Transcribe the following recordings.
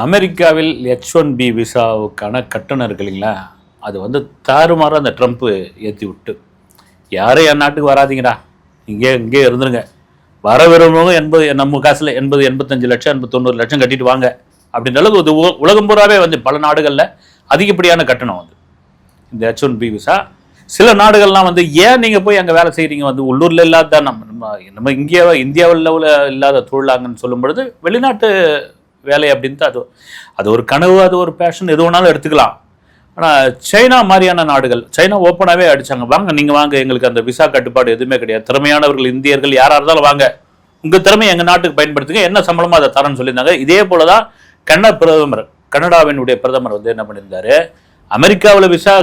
அமெரிக்காவில் H1B விசாவுக்கான கட்டணம் இருக்கு இல்லைங்களா, அது வந்து தாறுமாறாக அந்த ட்ரம்ப்பு ஏற்றி விட்டு யாரும் என் நாட்டுக்கு வராதிங்கடா, இங்கே இருந்துருங்க, வர விரும்புவங்க 80 நம்ம காசில் 80-85 லட்சம் 90 லட்சம் கட்டிட்டு வாங்க அப்படின்ற அளவுக்கு உலகம் பூராவே வந்து பல நாடுகளில் அதிகப்படியான கட்டணம் வந்து இந்த H1B விசா. சில நாடுகள்லாம் வந்து ஏன் நீங்கள் போய் அங்கே வேலை செய்கிறீங்க, வந்து உள்ளூரில் இல்லாத நம்ம இந்தியாவில் இல்லாத தொழிலாங்கன்னு சொல்லும் பொழுது வெளிநாட்டு வேலை அப்படின்ட்டு அது ஒரு கனவு, அது ஒரு பேஷன், எது வேணாலும் எடுத்துக்கலாம். ஆனால் சைனா மாதிரியான நாடுகள், சைனா ஓப்பனாகவே அடித்தாங்க, வாங்க நீங்கள் வாங்க, எங்களுக்கு அந்த விசா கட்டுப்பாடு எதுவுமே கிடையாது, திறமையானவர்கள் இந்தியர்கள் யாராக இருந்தாலும் வாங்க, உங்கள் திறமையை எங்கள் நாட்டுக்கு பயன்படுத்துங்க, என்ன சம்பளமோ அதை தரேன்னு சொல்லியிருந்தாங்க. இதே போல தான் கனடாவினுடைய பிரதமர் வந்து என்ன பண்ணியிருந்தாரு, அமெரிக்காவில் விசா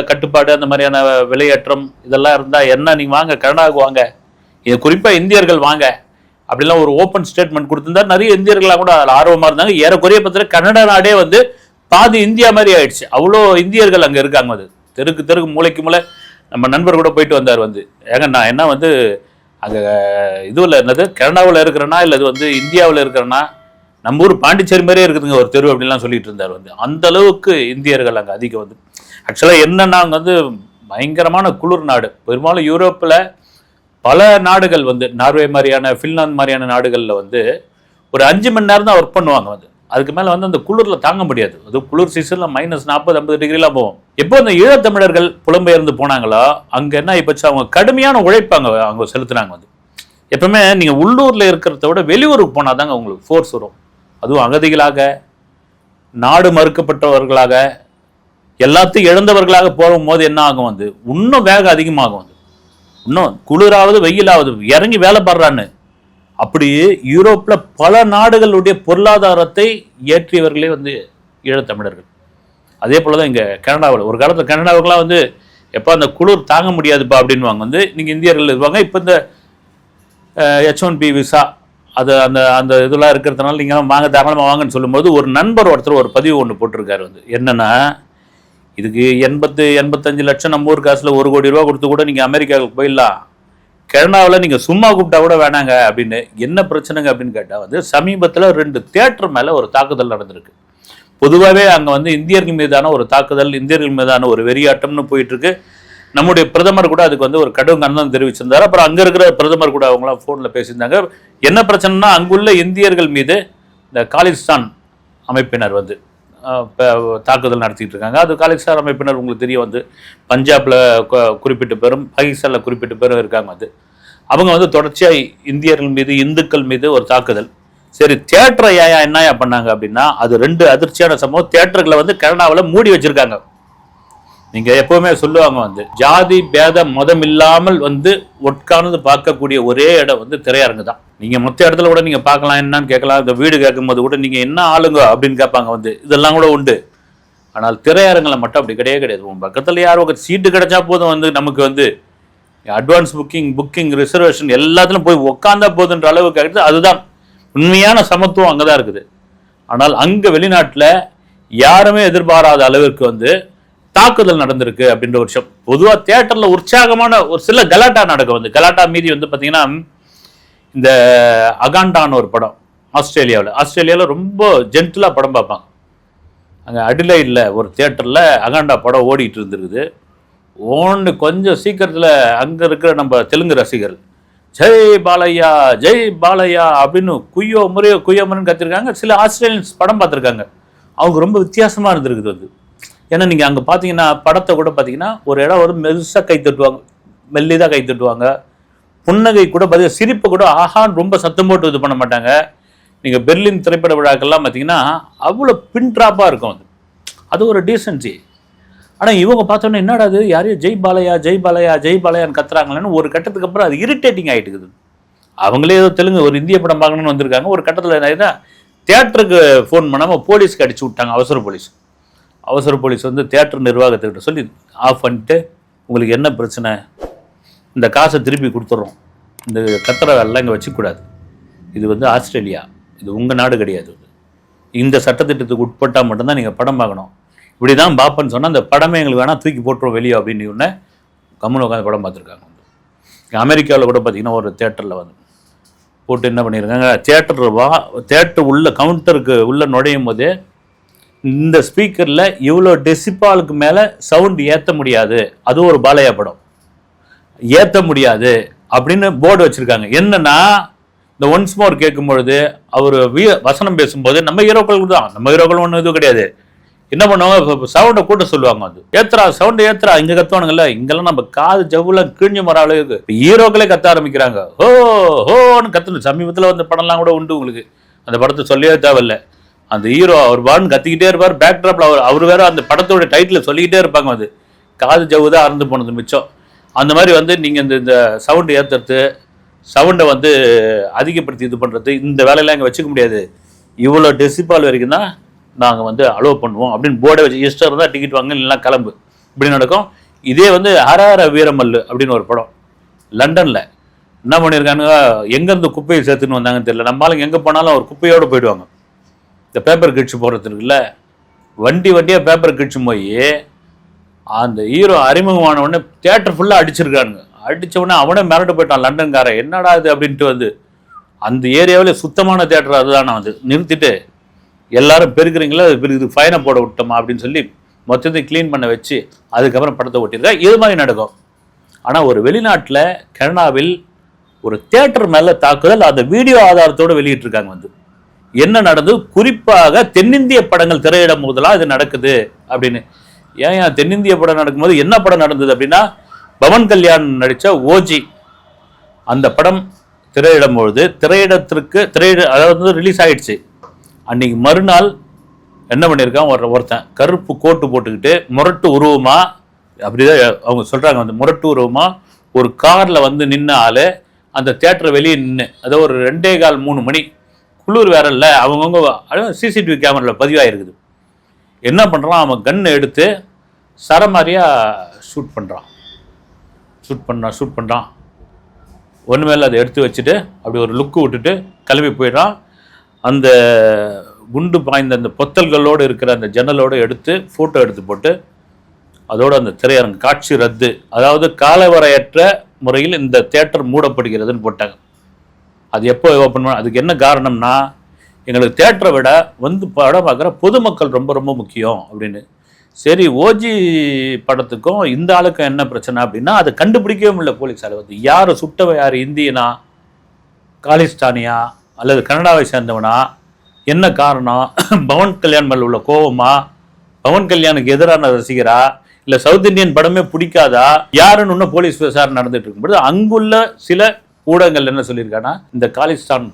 கட்டுப்பாடு அந்த மாதிரியான விலையேற்றம் இதெல்லாம் இருந்தால் என்ன, நீங்கள் வாங்க கனடாவுக்கு வாங்க, இது குறிப்பாக இந்தியர்கள் வாங்க அப்படிலாம் ஒரு ஓப்பன் ஸ்டேட்மெண்ட் கொடுத்திருந்தார். நிறைய இந்தியர்களாக கூட அதில் ஆர்வமாக இருந்தாங்க. ஏறக்குறைய பார்த்தீங்கன்னா கனடா நாடே வந்து பாதி இந்தியா மாதிரி ஆயிடுச்சு, அவ்வளோ இந்தியர்கள் அங்கே இருக்காங்க. அது தெருக்கு மூளைக்கு மூளை. நம்ம நண்பர் கூட போயிட்டு வந்தார் வந்து, ஏங்க நான் என்ன வந்து அங்கே இதுவில் என்னது கனடாவில் இருக்கிறேன்னா இல்லை இது வந்து இந்தியாவில் இருக்கிறேன்னா, நம்ம ஊர் பாண்டிச்சேரி மாதிரியே இருக்குதுங்க ஒரு தெரு அப்படின்லாம் சொல்லிட்டு இருந்தார் வந்து. அந்த அளவுக்கு இந்தியர்கள் அங்கே அதிகம் வந்து. ஆக்சுவலாக என்னன்னா அங்கே வந்து பயங்கரமான குளிர் நாடு. பெரும்பாலும் யூரோப்பில் பல நாடுகள் வந்து நார்வே மாதிரியான ஃபின்லாந்து மாதிரியான நாடுகளில் வந்து ஒரு 5 மணி நேரம் தான் ஒர்க் பண்ணுவாங்க வந்து. அதுக்கு மேலே வந்து அந்த குளிரில் தாங்க முடியாது. அது குளிர் சீசனில் -40-50 டிகிரிலாம் போகும். எப்போ அந்த ஈழத்தமிழர்கள் புலம்பெயர்ந்து போனாங்களோ அங்கே என்ன ஆகிப்போச்சு, அவங்க கடுமையான உழைப்பாங்க அவங்க செலுத்துனாங்க வந்து. எப்பவுமே நீங்கள் உள்ளூரில் இருக்கிறத விட வெளியூருக்கு போனால் தாங்க உங்களுக்கு ஃபோர்ஸ் வரும். அதுவும் அகதிகளாக, நாடு மறுக்கப்பட்டவர்களாக, எல்லாத்தையும் இழந்தவர்களாக போகும்போது என்ன ஆகும் வந்து, இன்னும் வேகம் அதிகமாகும் வந்து. இன்னும் குளிராவது வெயிலாவது இறங்கி வேலை பாடுறான்னு. அப்படி யூரோப்பில் பல நாடுகளுடைய பொருளாதாரத்தை ஏற்றியவர்களே வந்து ஈழத்தமிழர்கள். அதே போல தான் இங்கே கனடாவில் ஒரு காலத்தில் கனடாவுக்குலாம் வந்து எப்போ அந்த குளிர் தாங்க முடியாதுப்பா அப்படின்வாங்க வந்து. நீங்கள் இந்தியர்கள் இருப்பாங்க. இப்போ இந்த H1B விசா அது அந்த அந்த இதெல்லாம் இருக்கிறதுனால நீங்கள் வாங்க தாராளமாக வாங்கன்னு சொல்லும்போது ஒரு நண்பர் ஒருத்தர் ஒரு பதிவு ஒன்று போட்டிருக்காரு வந்து. என்னென்னா, இதுக்கு 80-85 லட்சம் நம்ம ஊர் காசில் 1 கோடி ரூபா கொடுத்து கூட நீங்கள் அமெரிக்காவுக்கு போயிடலாம், கனடாவில் நீங்கள் சும்மா கூப்பிட்டா கூட வேணாங்க அப்படின்னு. என்ன பிரச்சனைங்க அப்படின்னு கேட்டால் வந்து சமீபத்தில் 2 தியேட்டர் மேலே ஒரு தாக்குதல் நடந்திருக்கு. பொதுவாகவே அங்கே வந்து இந்தியர்கள் மீதான ஒரு தாக்குதல், இந்தியர்கள் மீதான ஒரு வெறியாட்டம்னு போயிட்டுருக்கு. நம்முடைய பிரதமர் கூட அதுக்கு வந்து ஒரு கடும் கண்டனம் தெரிவிச்சிருந்தார். அப்புறம் அங்கே இருக்கிற பிரதமர் கூட அவங்களாம் ஃபோனில் பேசியிருந்தாங்க. என்ன பிரச்சனைனா, அங்குள்ள இந்தியர்கள் மீது இந்த காலிஸ்தான் அமைப்பினர் வந்து தாக்குதல் நடத்திட்டு இருக்காங்க. அது காலிஸ்தான் அமைப்பினர் உங்களுக்கு தெரியும் வந்து பஞ்சாப்ல குறிப்பிட்ட பேரும் பாகிஸ்தானில் குறிப்பிட்ட பேரும் இருக்காங்க. அது அவங்க வந்து தொடர்ச்சியாக இந்தியர்கள் மீது, இந்துக்கள் மீது ஒரு தாக்குதல். சரி, தியேட்டரை என்னையா பண்ணாங்க அப்படின்னா, அது 2 அதிர்ச்சியான சம்பவம். தியேட்டர்களை வந்து கனடாவில் மூடி வச்சிருக்காங்க. நீங்க எப்பவுமே சொல்லுவாங்க வந்து ஜாதி பேத மதம் இல்லாமல் வந்து உட்கார்ந்து பார்க்கக்கூடிய ஒரே இடம் வந்து திரையரங்கு தான். நீங்க மொத்த இடத்துல கூட நீங்க பார்க்கலாம், என்னன்னு கேட்கலாம். இந்த வீடு கேட்கும்போது கூட நீங்க என்ன ஆளுங்க அப்படின்னு கேட்பாங்க வந்து. இதெல்லாம் கூட உண்டு. ஆனால் திரையரங்கில் மட்டும் அப்படி கிடையாது. உங்க பக்கத்துல யாரும் ஒரு சீட்டு கிடைச்சா போதும் வந்து நமக்கு வந்து அட்வான்ஸ் புக்கிங் ரிசர்வேஷன் எல்லாத்துலையும் போய் உட்காந்தா போதுன்ற அளவுக்கு ஆகிடுது. அதுதான் உண்மையான சமத்துவம் அங்கதான் இருக்குது. ஆனால் அங்க வெளிநாட்டில் யாருமே எதிர்பாராத அளவிற்கு வந்து தாக்குதல் நடந்திருக்கு அப்படின்ற ஒரு விஷயம். பொதுவாக தியேட்டர்ல உற்சாகமான ஒரு சில கலாட்டா நடக்கும் வந்து. கலாட்டா மீதி வந்து பார்த்தீங்கன்னா, இந்த அகாண்டான்னு ஒரு படம் ஆஸ்திரேலியாவில் ரொம்ப ஜென்டிலாக படம் பார்ப்பாங்க. அங்கே அடிலைடில் ஒரு தியேட்டரில் அகாண்டா படம் ஓடிட்டு இருந்துருக்குது. கொஞ்சம் சீக்கிரத்தில் அங்கே இருக்கிற நம்ம தெலுங்கு ரசிகர்கள் ஜெய் பாலையா அப்படின்னு குய்யோ முறைன்னு கத்திருக்காங்க. சில ஆஸ்திரேலியன்ஸ் படம் பார்த்துருக்காங்க. அவங்க ரொம்ப வித்தியாசமாக இருந்திருக்குது வந்து. ஏன்னா நீங்கள் அங்கே பார்த்தீங்கன்னா படத்தை கூட பார்த்தீங்கன்னா ஒரு இடம் ஒரு மெல்லிதாக கை தட்டுவாங்க. புன்னகை கூட பார்த்தீங்கன்னா, சிரிப்பு கூட ஆஹான்னு ரொம்ப சத்தம் போட்டு இது பண்ண மாட்டாங்க. நீங்கள் பெர்லின் திரைப்பட விழாக்கள்லாம் பார்த்தீங்கன்னா அவ்வளோ பின்ட்ராப்பாக இருக்கும் அது. அது ஒரு டீசன்சி. ஆனால் இவங்க பார்த்தோன்னே என்னடா அது, யாரையும் ஜெய் பாலையான்னு கத்துறாங்களேன்னு ஒரு கட்டத்துக்கு அப்புறம் அது இரிட்டேட்டிங் ஆகிட்டுக்குது. அவங்களே ஏதோ தெலுங்கு ஒரு இந்திய படம் பார்க்கணுன்னு வந்திருக்காங்க. ஒரு கட்டத்தில் என்ன தியேட்டருக்கு ஃபோன் பண்ணாமல் போலீஸ்க்கு அடிச்சு விட்டாங்க. அவசர போலீஸ் வந்து தியேட்டர் நிர்வாகத்துக்கிட்ட சொல்லி ஆஃப் பண்ணிட்டு, உங்களுக்கு என்ன பிரச்சனை, இந்த காசை திருப்பி கொடுத்துட்றோம், இந்த கத்திர வேலைலாம் இங்கே வச்சுக்கூடாது, இது வந்து ஆஸ்திரேலியா, இது உங்கள் நாடு கிடையாது, இந்த சட்டத்திட்டத்துக்கு உட்பட்டால் மட்டும்தான் நீங்கள் படம் பார்க்கணும், இப்படி தான் பார்ப்பேன்னு சொன்னால் அந்த படமே எங்களுக்கு வேணால் தூக்கி போட்டுருவோம் வெளியே அப்படின்னு உடனே கம்முன்னு உட்காந்து படம் பார்த்துருக்காங்க. அமெரிக்காவில் கூட பார்த்தீங்கன்னா ஒரு தியேட்டரில் வந்து போட்டு என்ன பண்ணியிருக்காங்க, தேட்டர் உள்ள கவுண்டருக்கு உள்ள நுழையும் போதே இந்த ஸ்பீக்கரில் இவ்வளோ டெசிபாலுக்கு மேலே சவுண்ட் ஏற்ற முடியாது, அது ஒரு பாலையா படம், ஏற்ற முடியாது அப்படின்னு போர்டு வச்சுருக்காங்க. என்னன்னா இந்த ஒன்ஸ் மோர் கேட்கும் பொழுது அவர் வசனம் பேசும்போது நம்ம ஹீரோக்களுக்கு தான், நம்ம ஹீரோக்கள் ஒன்றும் இதுவும் கிடையாது, என்ன பண்ணுவாங்க, சவுண்டை கூட்ட சொல்லுவாங்க. அது ஏத்துறா சவுண்டை ஏத்துறா, இங்கே கத்துவானுங்கல்ல, இங்கெல்லாம் நம்ம காது ஜவ்வுலாம் கிழிஞ்சு மர அளவுக்கு ஹீரோக்களே கத்த ஆரம்பிக்கிறாங்க. ஹோ ஹோன்னு கத்தணும். சமீபத்தில் வந்து படம்லாம் கூட உண்டு உங்களுக்கு, அந்த படத்தை சொல்லவே தேவையில்லை. அந்த ஹீரோ அவர் பான்னு கத்திக்கிட்டே இருப்பார், பேக் ட்ராப்ல அவர் வேற அந்த படத்தோட டைட்டில் சொல்லிக்கிட்டே இருப்பாங்க. அது காது ஜவ்வு தான் அறந்து போனது மிச்சம். அந்த மாதிரி வந்து நீங்கள் இந்த சவுண்டு ஏற்றுறது, சவுண்டை வந்து அதிகப்படுத்தி இது பண்ணுறது, இந்த வேலையெல்லாம் இங்கே வச்சுக்க முடியாது, இவ்வளோ டெசிபால் வரைக்கும் தான் நாங்கள் வந்து அலோவ் பண்ணுவோம் அப்படின்னு போர்டை வச்சு, இஷ்டம் இருந்தால் டிக்கெட் வாங்க இல்லைனா கிளம்பு இப்படி நடக்கும். இதே வந்து ஹரஹர வீரமல்லு அப்படின்னு ஒரு படம் லண்டனில் என்ன பண்ணியிருக்காங்க, எங்கேருந்து குப்பையை சேர்த்துன்னு வந்தாங்கன்னு தெரியல, நம்மளால எங்கே போனாலும் ஒரு குப்பையோடு போயிடுவாங்க. இந்த பேப்பர் கிழிச்சு போடுறது இருக்குல்ல, வண்டியாக பேப்பர் கிழிச்சு போய் அந்த ஹீரோ அறிமுகமான உடனே தியேட்டர் ஃபுல்லாக அடிச்சிருக்கானுங்க. அடித்த உடனே அவனே மிரண்டு போயிட்டான் லண்டன்காரன், என்னடா இது அப்படின்ட்டு வந்து அந்த ஏரியாவில் சுத்தமான தியேட்டர் அதுதான் வந்து நிறுத்திட்டு எல்லாரும் பெருக்கிறீங்களா, இது ஃபைனை போட விட்டோமா அப்படின்னு சொல்லி மொத்தத்தையும் க்ளீன் பண்ண வச்சு அதுக்கப்புறம் படத்தை ஓட்டியிருக்கா. இது மாதிரி நடக்கும். ஆனால் ஒரு வெளிநாட்டில் கனடாவில் ஒரு தியேட்டர் மேலே தாக்குதல் அந்த வீடியோ ஆதாரத்தோடு வெளியிட்டிருக்காங்க. வந்து என்ன நடந்தது, குறிப்பாக தென்னிந்திய படங்கள் திரையிடும் போதெல்லாம் இது நடக்குது அப்படின்னு. ஏன் தென்னிந்திய படம் நடக்கும்போது என்ன படம் நடந்தது அப்படின்னா, பவன் கல்யாண் நடித்த ஓஜி அந்த படம் திரையிடும் பொழுது அதாவது ரிலீஸ் ஆயிடுச்சு. அன்னைக்கு மறுநாள் என்ன பண்ணியிருக்கான், ஒருத்தன் கருப்பு கோட்டு போட்டுக்கிட்டு முரட்டு உருவமா, அப்படிதான் அவங்க சொல்றாங்க, வந்து முரட்டு உருவமா ஒரு கார்ல வந்து நின்ன ஆளு அந்த தியேட்டர் வெளியே நின்று, அதாவது ஒரு 2:15 3 மணி, குளிர் வேற இல்லை, அவங்கவுங்க சிசிடிவி கேமராவில் பதிவாயிருக்குது. என்ன பண்ணுறான், அவன் கன்னை எடுத்து சரமாரியா ஷூட் பண்ணுறான். ஒன்றுமேல அதை எடுத்து வச்சுட்டு அப்படி ஒரு லுக்கு விட்டுட்டு கிளம்பி போயிடுறான். அந்த குண்டு பாய்ந்த அந்த பொத்தல்களோடு இருக்கிற அந்த ஜன்னலோடு எடுத்து ஃபோட்டோ எடுத்து போட்டு அதோடு அந்த திரையரங்கு காட்சி ரத்து, அதாவது காலவரையற்ற முறையில் இந்த தியேட்டர் மூடப்படுகிறதுன்னு போட்டாங்க. அது எப்போ ஓப்பன் பண்ண, அதுக்கு என்ன காரணம்னா, எங்களுக்கு தியேட்டரை விட வந்து படம் பார்க்குற பொதுமக்கள் ரொம்ப ரொம்ப முக்கியம் அப்படின்னு. சரி, ஓஜி படத்துக்கும் இந்த ஆளுக்கும் என்ன பிரச்சனை அப்படின்னா, அதை கண்டுபிடிக்கவும் இல்லை போலீஸால். வந்து யார் சுட்டவ, யார் இந்தியனா காலிஸ்தானியா அல்லது கனடாவை சேர்ந்தவனா, என்ன காரணம், பவன் கல்யாண் மேலே உள்ள கோவமா, பவன் கல்யாணுக்கு எதிரான ரசிகரா, இல்லை சவுத் இந்தியன் படமே பிடிக்காதா, யாருன்னு இன்னும் போலீஸ் விசாரணை நடந்துட்டு இருக்கும்போது அங்குள்ள சில ஊடகங்கள் என்ன சொல்லியிருக்காங்கன்னா, இந்த காலிஸ்தான்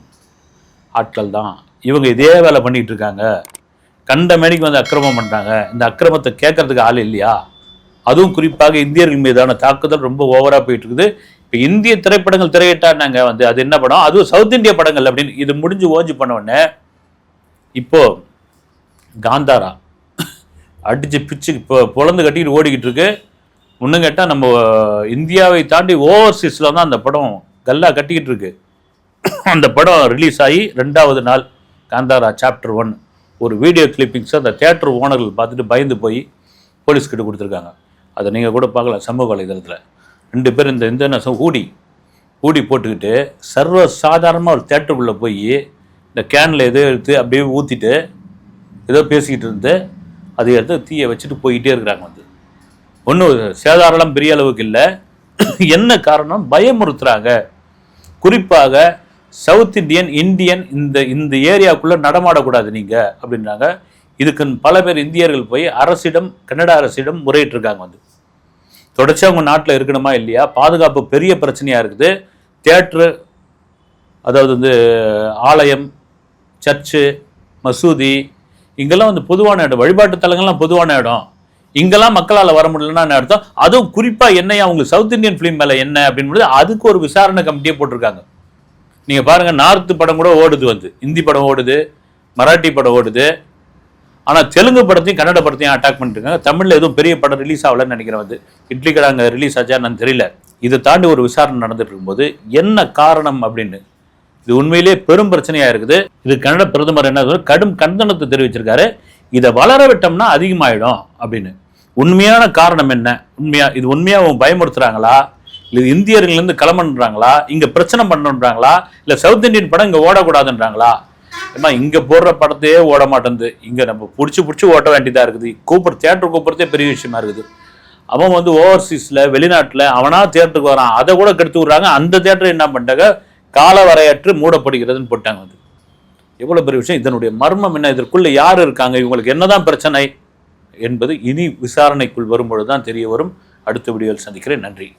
ஆட்கள் தான் இவங்க இதே வேலை பண்ணிட்டு இருக்காங்க, கண்ட மேனிக்கு வந்து அக்கிரமம் பண்ணுறாங்க, இந்த அக்கிரமத்தை கேட்கறதுக்கு ஆள் இல்லையா, அதுவும் குறிப்பாக இந்தியர்கள் மீதான தாக்குதல் ரொம்ப ஓவராக போயிட்டு இருக்குது. இப்போ இந்திய திரைப்படங்கள் திரையிட்டாங்க வந்து அது என்ன படம், அதுவும் சவுத் இந்திய படங்கள் அப்படின்னு. இது முடிஞ்சு ஓஞ்சி பண்ண உடனே இப்போ காந்தாரா அடிச்சு பிச்சு இப்போ பொழந்து கட்டிக்கிட்டு ஓடிக்கிட்டு இருக்கு. இன்னும் கேட்டால் நம்ம இந்தியாவை தாண்டி ஓவர்சீஸில் தான் அந்த படம் கல்லா கட்டிக்கிட்டு இருக்கு. அந்த படம் ரிலீஸ் ஆகி 2வது நாள் காந்தாரா சாப்டர் 1 ஒரு வீடியோ கிளிப்பிங்ஸ் அந்த தியேட்டர் ஓனர்கள் பார்த்துட்டு பயந்து போய் போலீஸ்கிட்ட கொடுத்துருக்காங்க. அதை நீங்கள் கூட பார்க்கலாம் சமூக வலைதளத்தில். 2 பேர் இந்த ஊடி போட்டுக்கிட்டு சர்வ சாதாரணமாக ஒரு தியேட்டருக்குள்ளே போய் இந்த கேனில் எதோ எடுத்து அப்படியே ஊற்றிட்டு ஏதோ பேசிக்கிட்டு இருந்து அதை எடுத்து தீயை வச்சுட்டு போய்கிட்டே இருக்கிறாங்க. வந்து ஒன்றும் சேதாரம் பெரிய அளவுக்கு இல்லை. என்ன காரணம், பயமுறுத்துறாங்க. குறிப்பாக சவுத் இந்தியன் இந்த ஏரியாவுக்குள்ளே நடமாடக்கூடாது நீங்கள் அப்படின்றாங்க. இதுக்கு பல பேர் இந்தியர்கள் போய் கனடா அரசிடம் முறையிட்டு இருக்காங்க. வந்து தொடர்ச்சி அவங்க நாட்டில் இருக்கணுமா இல்லையா, பாதுகாப்பு பெரிய பிரச்சனையாக இருக்குது. தியேட்ரு, அதாவது வந்து ஆலயம், சர்ச்சு, மசூதி, இங்கெல்லாம் வந்து பொதுவான இடம், வழிபாட்டு தலங்கள்லாம் பொதுவான இடம், இங்கெல்லாம் மக்களால் வர முடியலன்னா அர்த்தம். அதுவும் குறிப்பாக என்னையா உங்களுக்கு சவுத் இந்தியன் ஃபிலிம் மேலே என்ன அப்படின்னு அதுக்கு ஒரு விசாரணை கமிட்டியே போட்டிருக்காங்க. நீங்கள் பாருங்கள், நார்த்து படம் கூட ஓடுது, வந்து ஹிந்தி படம் ஓடுது, மராட்டி படம் ஓடுது. ஆனால் தெலுங்கு படத்தையும் கன்னட படத்தையும் அட்டாக் பண்ணிட்டுருக்காங்க. தமிழில் எதுவும் பெரிய படம் ரிலீஸ் ஆகலன்னு நினைக்கிறேன். வந்து இட்லி கடை அங்கே ரிலீஸ் ஆச்சா நான் தெரியல. இதை தாண்டி ஒரு விசாரணை நடந்துட்டு இருக்கும்போது என்ன காரணம் அப்படின்னு இது உண்மையிலே பெரும் பிரச்சனையாக இருக்குது. இது கன்னட பிரதமர் என்ன கடும் கண்டனத்தை தெரிவிச்சிருக்காரு. இதை வளர விட்டோம்னா அதிகமாயிடும் அப்படின்னு. உண்மையான காரணம் என்ன, இது உண்மையாக பயமுறுத்துறாங்களா இல்லை இந்தியர்கள்லேருந்து கிளம்புன்றாங்களா, இங்கே பிரச்சனை பண்ணுன்றாங்களா, இல்லை சவுத் இந்தியன் படம் இங்கே ஓடக்கூடாதுன்றாங்களா? ஏன்னா இங்கே போடுற படத்தையே ஓட மாட்டேங்குது, இங்கே நம்ம பிடிச்சி ஓட்ட வேண்டியதாக இருக்குது. தியேட்டர் கூப்பிட்றதே பெரிய விஷயமா இருக்குது. அவன் வந்து ஓவர்சீஸில் வெளிநாட்டில் அவனா தியேட்டருக்கு வரான், அதை கூட கெடுத்து விட்றாங்க. அந்த தியேட்டர் என்ன பண்ணிட்டாங்க, கால வரையற்று மூடப்படுகிறதுன்னு போட்டாங்க. அது எவ்வளோ பெரிய விஷயம். இதனுடைய மர்மம் என்ன, இதற்குள்ளே யார் இருக்காங்க, இவங்களுக்கு என்னதான் பிரச்சனை என்பது இனி விசாரணைக்குள் வரும்பொழுது தான் தெரிய வரும். அடுத்த வீடியோவில் சந்திக்கிறேன். நன்றி.